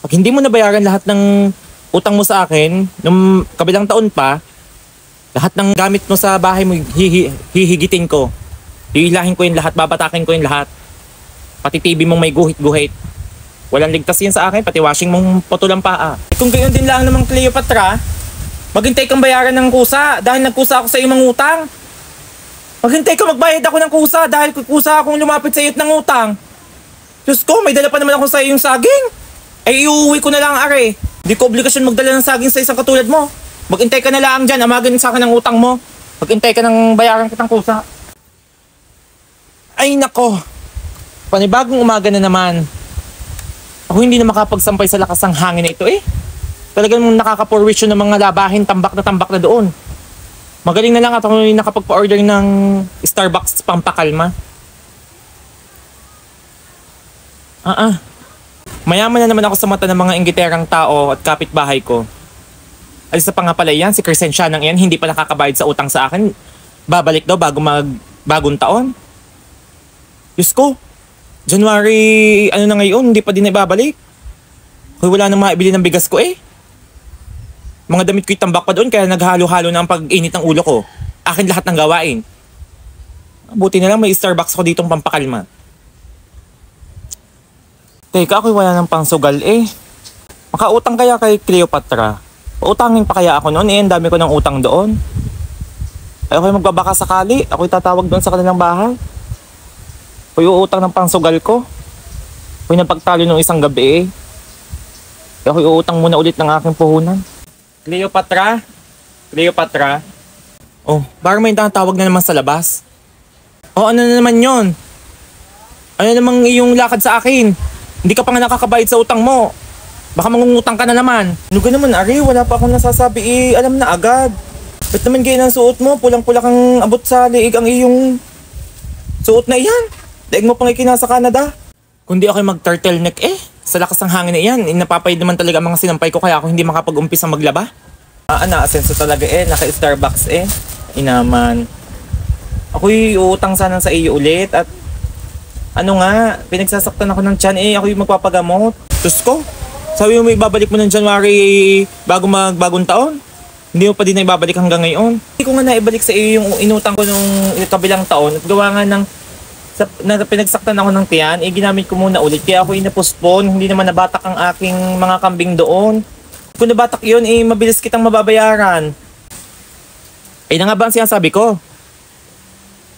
Pag hindi mo nabayaran lahat ng utang mo sa akin, nung kabilang taon pa, lahat ng gamit mo sa bahay mo, hihigitin ko. Hihilahin ko yung lahat, babatakin ko yung lahat. Pati TV mong may guhit-guhit. Walang ligtas yan sa akin, pati washing mong putulang paa. Kung gayon din lang naman, Cleopatra, maghintay kang bayaran ng kusa dahil nagkusa ako sa iyong utang. Maghintay ka magbayad ako ng kusa dahil kusa akong lumapit sa iyo ng utang. Diyos ko, may dala pa naman ako sa iyong saging. Ay iuwi ko na lang, are. Hindi ko obligasyon magdala ng saging sa isang katulad mo. Maghintay ka na lang dyan, amagin sa akin ng utang mo. Maghintay ka ng bayaran kitang kusa. Ay nako, panibagong umaga na naman. Ako hindi na makapagsampay sa lakas ng hangin na ito eh. Talagang nakaka-porwisyon ng mga labahin, tambak na doon. Magaling na lang at ako nakapagpa-order ng Starbucks pampakalma. Mayaman na naman ako sa mata ng mga inggiterang tao at kapitbahay ko. Alisa pa nga pala yan, si Crescencia nang yan, hindi pa nakakabayad sa utang sa akin. Babalik daw bago bagong taon. Diyos ko, January, ano na ngayon, hindi pa din ibabalik. Kaya wala nang maibili ng bigas ko eh. Mga damit ko'y tambak pa doon kaya naghalo-halo na ang pag-init ng ulo ko. Akin lahat ng gawain. Buti na lang may Starbucks ko ditong pampakalma. Teka, ako'y wala ng pangsugal eh. Makautang kaya kay Cleopatra? Pautangin pa kaya ako noon eh, ang dami ko ng utang doon. Ay ako'y magbabaka sakali, ako'y tatawag doon sa kanilang bahay. Ako'y uutang ng pangsugal ko. Ako'y napagtalo nung isang gabi eh. Ako'y uutang muna ulit ng aking puhunan. Cleopatra? Cleopatra? Oh, parang may tatawag na naman sa labas. Oh, ano na naman yon? Ano namang iyong lakad sa akin? Hindi ka pa nga nakakabayad sa utang mo. Baka mangungutang ka na naman. Ano ka naman, Ari? Wala pa akong nasasabi eh. Alam na agad. Ba't naman ganyan ang suot mo? Pulang-pula kang abot sa liig ang iyong suot na iyan. Daig mo pang ikinasa Canada. Kundi ako'y mag-turtleneck eh. Sa lakas ng hangin na iyan, napapayad naman talaga ang mga sinampay ko kaya ako hindi makapag-umpisa maglaba. Naasenso talaga eh, naka-Starbucks eh. Inaman. Ako'y uutang sana sa iyo ulit at ano nga, pinagsasaktan ako ng tiyan eh, ako'y magpapagamot. Diyos ko, sabi mo ibabalik mo ng January bago magbagong taon? Hindi mo pa din na ibabalik hanggang ngayon. Hindi ko nga naibalik sa iyo yung inutang ko nung kabilang taon at gawa nga ng na pinagsaktan ako ng tiyan, ginamit ko muna ulit kaya ako ina-postpone, hindi naman nabatak ang aking mga kambing doon. Kung nabatak yun, mabilis kitang mababayaran. Ay na nga ba ang sinasabi ko?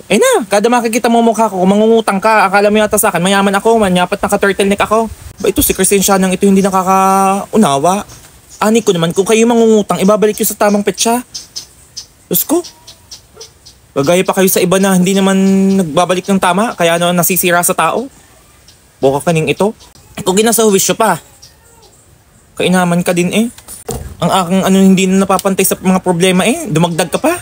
Ay na, kada makikita mo mukha ko, kung mangungutang ka, akala mo yata sa akin, mayaman ako, manyapat naka-turtleneck ako. Ba ito si Crescencia nang ito hindi nakakaunawa. Ani ko naman, kung kayo mangungutang, ibabalik yun sa tamang petsa. Diyos ko. Gagaya pa kayo sa iba na hindi naman nagbabalik ng tama, kaya ano nasisira sa tao. Boka kaning ito. Kung ginasawisyo pa, kainaman ka din eh. Ang aking hindi na napapantay sa mga problema eh, dumagdag ka pa.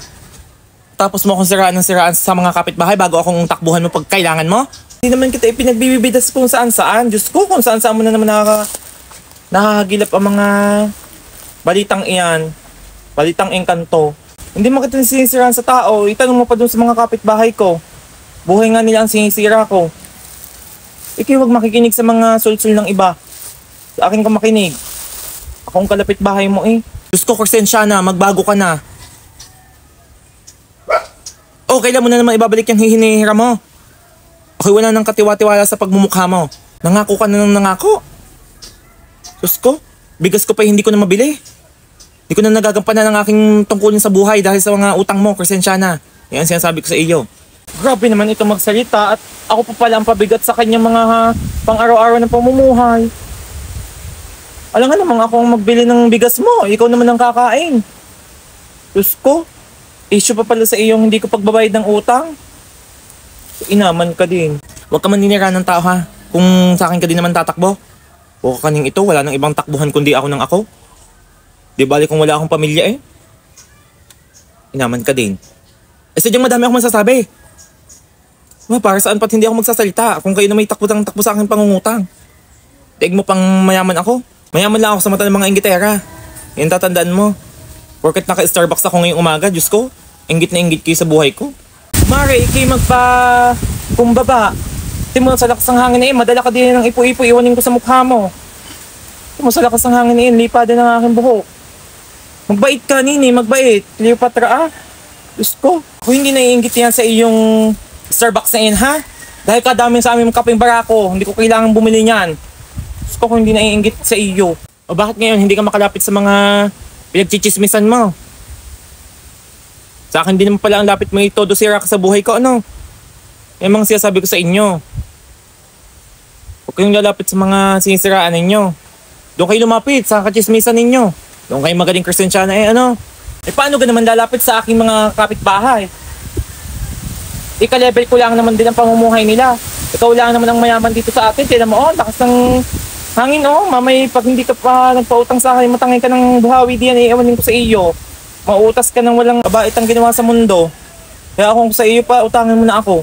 Tapos mo akong siraan ng siraan sa mga kapitbahay bago akong takbuhan mo pag kailangan mo. Hindi naman kita ipinagbibibidas kung saan-saan. Diyos ko, kung saan-saan mo na naman nakakagilap ang mga balitang iyan. Balitang engkanto. Hindi mo kita sinisiraan sa tao, itanong mo pa dun sa mga kapitbahay ko. Buhay nga nila ang sinisira ko. Ikaw huwag makikinig sa mga sulsul ng iba. Sa akin ka makinig. Akong kalapit bahay mo eh. Diyos ko, Crescencia na, magbago ka na. Oh, kailan mo na naman ibabalik yung hihinihira mo? Okay, wala nang katiwa-tiwala sa pagmumukha mo. Nangako ka na ng nangako. Diyos ko, bigas ko pa hindi ko na mabili. Hindi ko na nagagampanan ng aking tungkulin sa buhay dahil sa mga utang mo, Crescencia na. Yan sinasabi ko sa iyo. Grabe naman ito magsalita at ako pa pala ang pabigat sa kanyang mga pang-araw-araw na pamumuhay. Alam nga naman akong magbili ng bigas mo, ikaw naman ang kakain. Diyos ko, issue pa pala sa iyong hindi ko pagbabayad ng utang. Inaman ka din. Huwag ka maninira ng tao ha. Kung sa akin ka din naman tatakbo. Huwag ka kaning ito, wala nang ibang takbuhan kundi ako ng ako. Di bali kung wala akong pamilya eh. Inaman ka din. Sadyang madami akong masasabi. Para saan pat hindi ako magsasalita kung kayo na may takbo sa akin pangungutang. Daig mo pang mayaman ako. Mayaman lang ako sa mata ng mga inggitera. Yan tatandaan mo. Porket naka-Starbucks ako ngayong umaga, Diyos ko. Inggit na inggit kayo sa buhay ko. Mare, ikay kumbaba. Timon sa lakas ng hangin na madala ka din ng ipo-ipo, iwanin ko sa mukha mo. Mo sa lakas ng hangin iyon, lipa din ang aking buhok. Magbait ka, Nini, magbait. Cleopatra, ah. Diyos ko, ako hindi naiingit yan sa iyong Starbucks na yan, ha? Dahil kadaming sa aming kaping barako, hindi ko kailangan bumili niyan. Diyos ko, kung hindi naiingit sa iyo. O bakit ngayon hindi ka makalapit sa mga pinagchichismisan mo? Sa akin din naman pala ang lapit mo ito, dosira ka sa buhay ko, ano? Yung mga sinasabi ko sa inyo. Huwag kayong lalapit sa mga sinisiraan ninyo. Doon kayo lumapit sa kachismisan ninyo. Doon kayo magaling Kristensyana, ano? Paano ka naman lalapit sa aking mga kapitbahay? Ika-level ko lang naman din ang pamumuhay nila. Ikaw lang naman ang mayaman dito sa atin. Tignan mo, lakas ng hangin, mamay pag hindi ka pa nagpautang sa akin, matangay ka ng buhawi diyan, ewanin ko sa iyo. Mauutas ka ng walang kabait ang ginawa sa mundo. Kaya kung sa iyo pa, utangin mo na ako.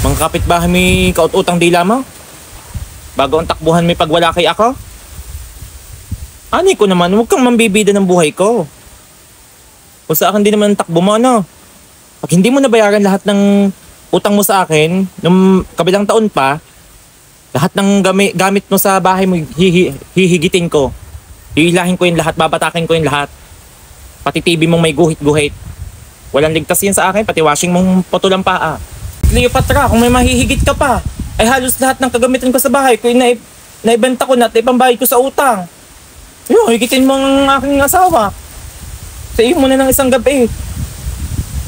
Mga kapitbahay may kaut-utang dila mo? Bago ang takbuhan may pagwala kay ako? Ani ko naman, huwag kang mambibida ng buhay ko. O sa akin din naman ang takbo mo, ano? Pag hindi mo nabayaran lahat ng utang mo sa akin, nung kabilang taon pa, lahat ng gamit mo sa bahay mo, hihigitin ko. Hihilahin ko yung lahat, babatakin ko yung lahat. Pati TV mong may guhit-guhit. Walang ligtas yan sa akin, pati washing mong putulang paa. Cleopatra, kung may mahihigit ka pa, ay halos lahat ng kagamitan ko sa bahay ko, naibenta ko na at ipambayad ko sa utang. Yun, higitin mo ang aking asawa. Sa iyo muna ng isang gabi.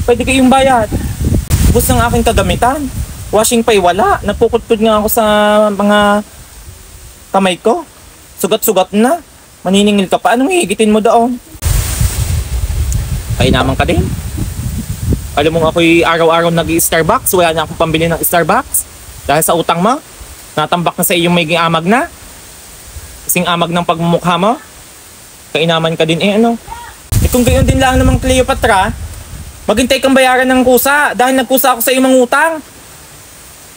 Pwede kayong bayad. Bus ng aking kagamitan. Washing pa'y wala. Napukutod nga ako sa mga kamay ko. Sugat-sugat na. Maniningil ka pa. Anong higitin mo doon? Kainaman ka din. Alam mo ako'y araw-araw nag-i-Starbucks. Wala na akong pambili ng Starbucks. Dahil sa utang mo. Natambak na sa iyong may amag na. Kasing amag ng pagmumukha mo. Kainaman ka din ano. Kung gayon din lang namang Cleopatra, maghintay kang bayaran ng kusa dahil nagkusa ako sa iyong mangutang.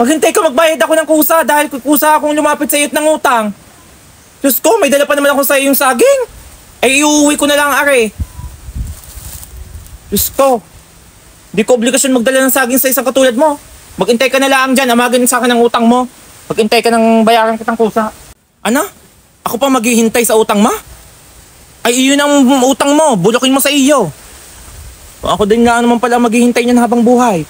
Maghintay ka magbayad ako ng kusa dahil kusa akong lumapit sa iyo ng utang. Diyos ko, may dala pa naman ako sa iyong saging. Ay iuwi ko na lang are. Diyos ko, di ko obligasyon magdala ng saging sa isang katulad mo. Maghintay ka na lang dyan, amagin sa akin ng utang mo. Maghintay ka ng bayaran kitang kusa. Ano? Ako pa maghihintay sa utang mo? Ay iyon ang utang mo, bulukin mo sa iyo. Ako din nga naman pala maghihintay niyan habang buhay.